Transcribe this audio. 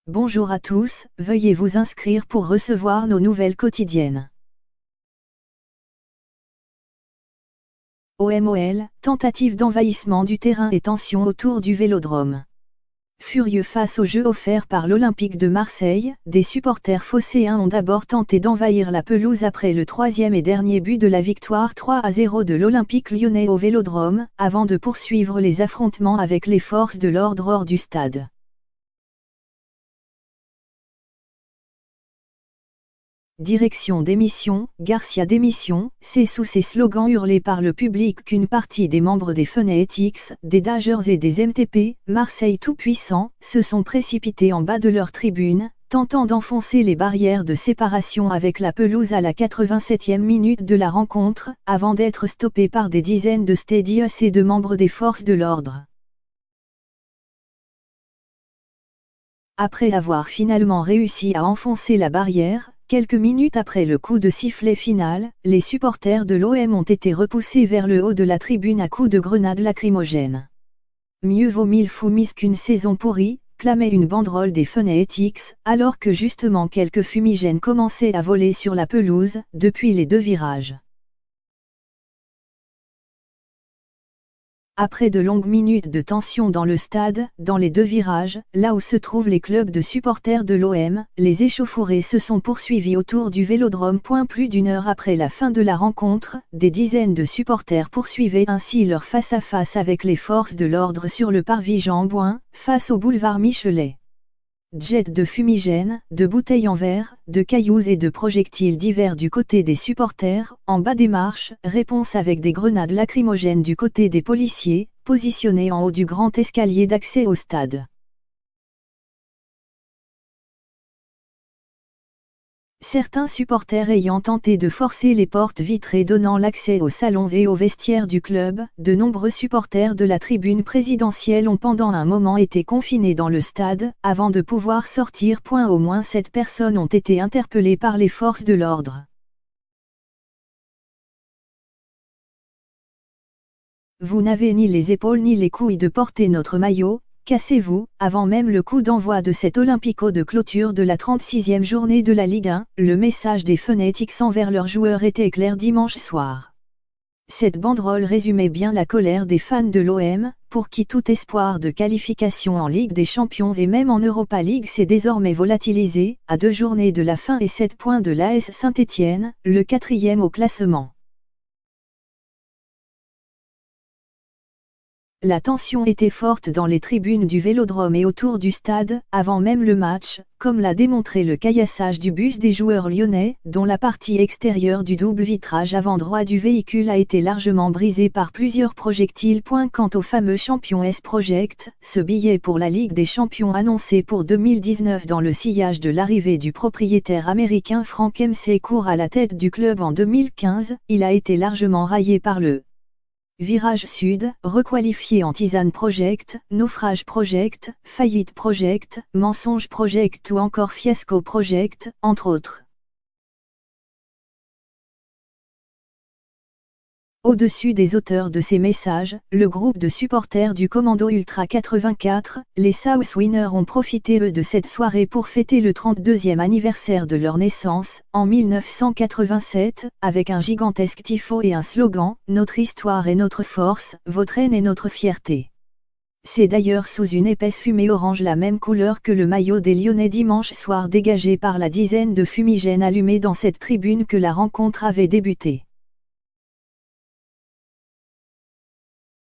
Bonjour à tous, veuillez vous inscrire pour recevoir nos nouvelles quotidiennes. OMOL, tentative d'envahissement du terrain et tension autour du Vélodrome. Furieux face au jeu offert par l'Olympique de Marseille, des supporters phocéens ont d'abord tenté d'envahir la pelouse après le troisième et dernier but de la victoire 3-0 de l'Olympique lyonnais au Vélodrome, avant de poursuivre les affrontements avec les forces de l'ordre hors du stade. Direction démission, Garcia démission, c'est sous ces slogans hurlés par le public qu'une partie des membres des Fanatics, des Dodgers et des MTP, Marseille tout-puissant, se sont précipités en bas de leur tribune, tentant d'enfoncer les barrières de séparation avec la pelouse à la 87e minute de la rencontre, avant d'être stoppés par des dizaines de stadios et de membres des forces de l'ordre. Après avoir finalement réussi à enfoncer la barrière, quelques minutes après le coup de sifflet final, les supporters de l'OM ont été repoussés vers le haut de la tribune à coups de grenades lacrymogènes. Mieux vaut 1000 fous mises qu'une saison pourrie, clamait une banderole des Fanatics, alors que justement quelques fumigènes commençaient à voler sur la pelouse, depuis les deux virages. Après de longues minutes de tension dans le stade, dans les deux virages, là où se trouvent les clubs de supporters de l'OM, les échauffourées se sont poursuivies autour du Vélodrome. Plus d'une heure après la fin de la rencontre, des dizaines de supporters poursuivaient ainsi leur face-à-face avec les forces de l'ordre sur le parvis Jean-Bouin, face au boulevard Michelet. Jets de fumigènes, de bouteilles en verre, de cailloux et de projectiles divers du côté des supporters, en bas des marches, réponse avec des grenades lacrymogènes du côté des policiers, positionnés en haut du grand escalier d'accès au stade. Certains supporters ayant tenté de forcer les portes vitrées donnant l'accès aux salons et aux vestiaires du club, de nombreux supporters de la tribune présidentielle ont pendant un moment été confinés dans le stade, avant de pouvoir sortir. Au moins 7 personnes ont été interpellées par les forces de l'ordre. Vous n'avez ni les épaules ni les couilles de porter notre maillot. Cassez-vous, avant même le coup d'envoi de cet Olympico de clôture de la 36e journée de la Ligue 1, le message des Fanatics envers leurs joueurs était clair dimanche soir. Cette banderole résumait bien la colère des fans de l'OM, pour qui tout espoir de qualification en Ligue des Champions et même en Europa League s'est désormais volatilisé, à 2 journées de la fin et 7 points de l'AS Saint-Étienne, le 4e au classement. La tension était forte dans les tribunes du Vélodrome et autour du stade, avant même le match, comme l'a démontré le caillassage du bus des joueurs lyonnais, dont la partie extérieure du double vitrage avant droit du véhicule a été largement brisée par plusieurs projectiles. Quant au fameux Champions Project, ce billet pour la Ligue des Champions annoncé pour 2019 dans le sillage de l'arrivée du propriétaire américain Frank McCourt à la tête du club en 2015, il a été largement raillé par le Virage Sud, requalifié en Tisane Project, Naufrage Project, Faillite Project, Mensonge Project ou encore Fiasco Project, entre autres. Au-dessus des auteurs de ces messages, le groupe de supporters du Commando Ultra 84, les South Winners ont profité de cette soirée pour fêter le 32e anniversaire de leur naissance, en 1987, avec un gigantesque tifo et un slogan, « Notre histoire est notre force, votre haine est notre fierté ». C'est d'ailleurs sous une épaisse fumée orange la même couleur que le maillot des Lyonnais dimanche soir dégagé par la dizaine de fumigènes allumés dans cette tribune que la rencontre avait débuté.